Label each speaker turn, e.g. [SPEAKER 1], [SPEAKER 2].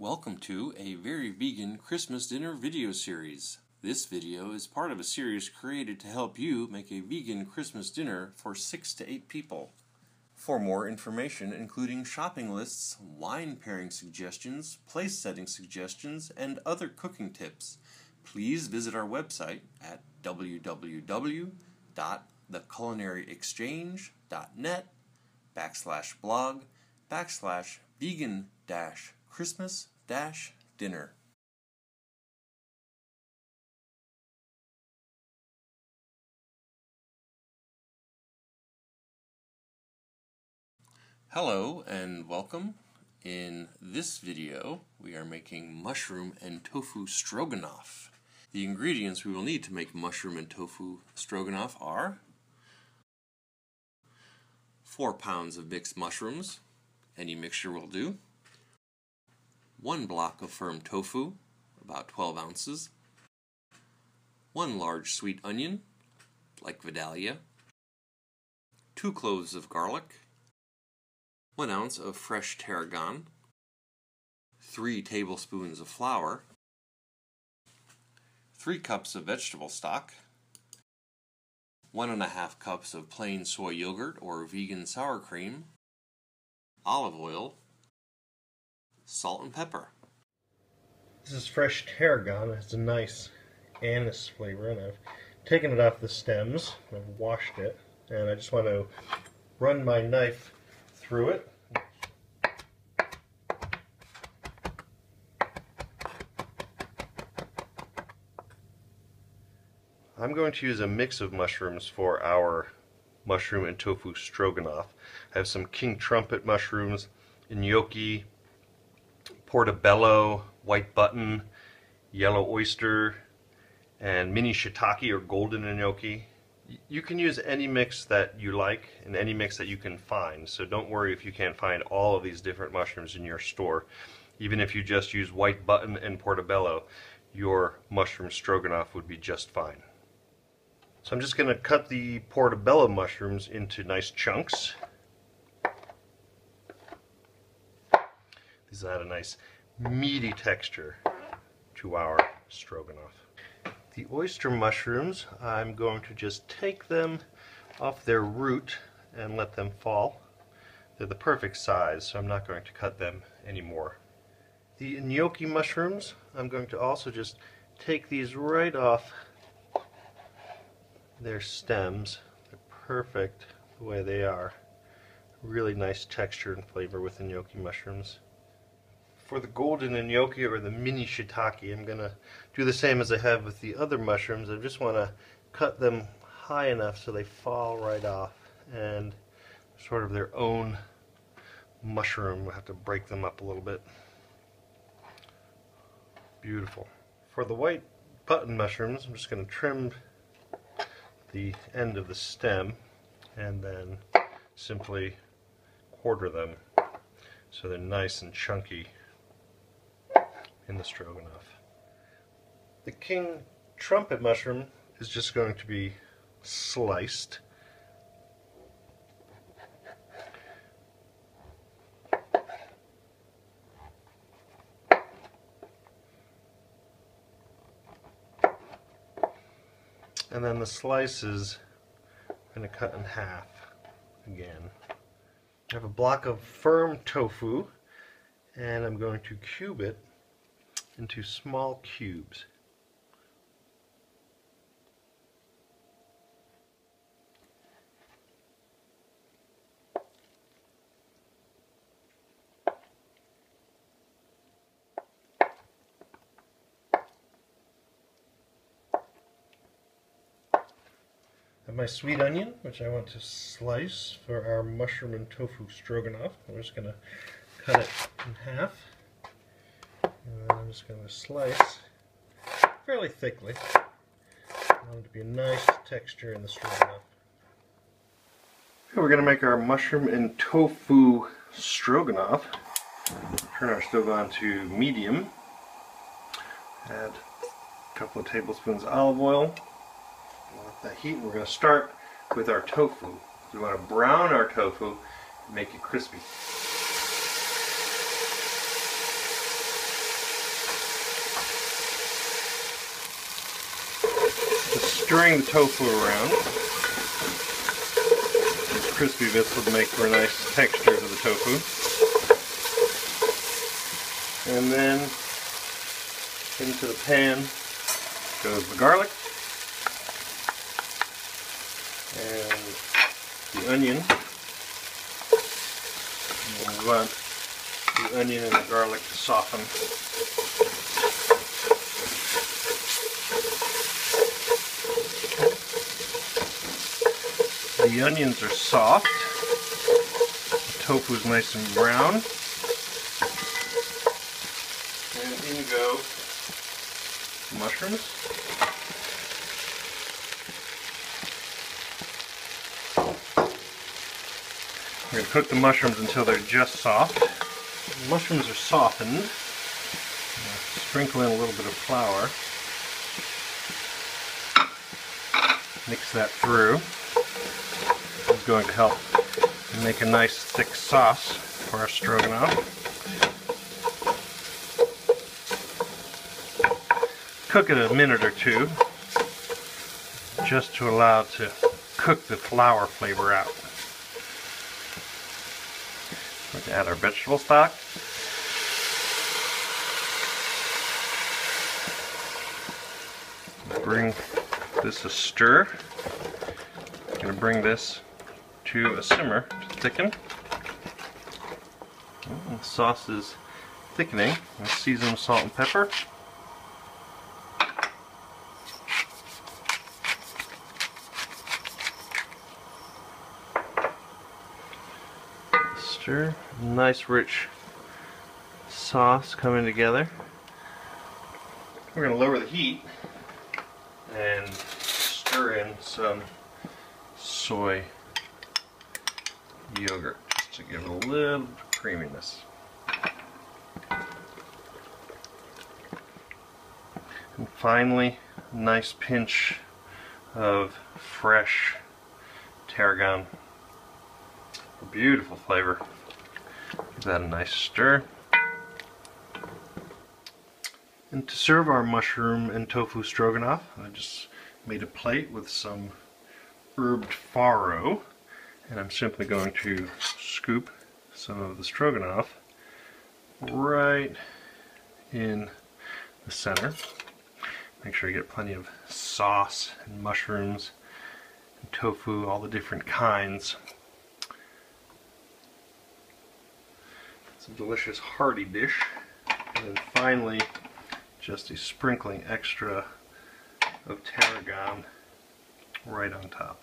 [SPEAKER 1] Welcome to a very vegan Christmas dinner video series. This video is part of a series created to help you make a vegan Christmas dinner for 6 to 8 people. For more information, including shopping lists, wine pairing suggestions, place setting suggestions, and other cooking tips, please visit our website at www.theculinaryexchange.net/blog/vegan-christmas-dinner. Hello and welcome. In this video, we are making mushroom and tofu stroganoff. The ingredients we will need to make mushroom and tofu stroganoff are 4 pounds of mixed mushrooms, any mixture will do, 1 block of firm tofu, about 12 ounces, 1 large sweet onion, like Vidalia, 2 cloves of garlic, 1 ounce of fresh tarragon, 3 tablespoons of flour, 3 cups of vegetable stock, 1½ cups of plain soy yogurt or vegan sour cream, olive oil, salt and pepper.
[SPEAKER 2] This is fresh tarragon. It has a nice anise flavor, and I've taken it off the stems. I've washed it, and I just want to run my knife through it. I'm going to use a mix of mushrooms for our mushroom and tofu stroganoff. I have some king trumpet mushrooms, gnocchi, portobello, white button, yellow oyster, and mini shiitake or golden gnocchi. You can use any mix that you like and any mix that you can find, so don't worry if you can't find all of these different mushrooms in your store. Even if you just use white button and portobello, your mushroom stroganoff would be just fine. So I'm just going to cut the portobello mushrooms into nice chunks. These add a nice meaty texture to our stroganoff. The oyster mushrooms, I'm going to just take them off their root and let them fall. They're the perfect size, so I'm not going to cut them anymore. The gnocchi mushrooms, I'm going to also just take these right off their stems. They're perfect the way they are. Really nice texture and flavor with the gnocchi mushrooms. For the golden gnocchi or the mini shiitake, I'm going to do the same as I have with the other mushrooms. I just want to cut them high enough so they fall right off, and sort of their own mushroom. We'll have to break them up a little bit. Beautiful. For the white button mushrooms, I'm just going to trim the end of the stem and then simply quarter them so they're nice and chunky in the stroganoff. The king trumpet mushroom is just going to be sliced. And then the slices I'm going to cut in half again. I have a block of firm tofu, and I'm going to cube it into small cubes. I have my sweet onion, which I want to slice for our mushroom and tofu stroganoff. I'm just going to cut it in half. And then I'm just going to slice fairly thickly. I want it to be a nice texture in the stroganoff. Okay, we're going to make our mushroom and tofu stroganoff. Turn our stove on to medium. Add a couple of tablespoons of olive oil. Let that heat, and we're going to start with our tofu. We want to brown our tofu and make it crispy. stirring the tofu around. These crispy bits will make for a nice texture to the tofu. And then into the pan goes the garlic and the onion. We want the onion and the garlic to soften. The onions are soft, the tofu is nice and brown, and in go the mushrooms. We're going to cook the mushrooms until they're just soft. The mushrooms are softened. Sprinkle in a little bit of flour. Mix that through. This is going to help make a nice thick sauce for our stroganoff. Cook it a minute or two, just to allow it to cook the flour flavor out. We're going to add our vegetable stock. Bring this a stir. I'm going to bring this to a simmer to thicken. The sauce is thickening. I'm going to season with salt and pepper. Stir. Nice rich sauce coming together. We're going to lower the heat and stir in some soy yogurt just to give it a little creaminess. And finally, a nice pinch of fresh tarragon. A beautiful flavor. Give that a nice stir. And to serve our mushroom and tofu stroganoff, I just made a plate with some herbed farro, and I'm simply going to scoop some of the stroganoff right in the center. Make sure you get plenty of sauce and mushrooms and tofu, all the different kinds. It's a delicious hearty dish. And then finally, just a sprinkling extra of tarragon right on top.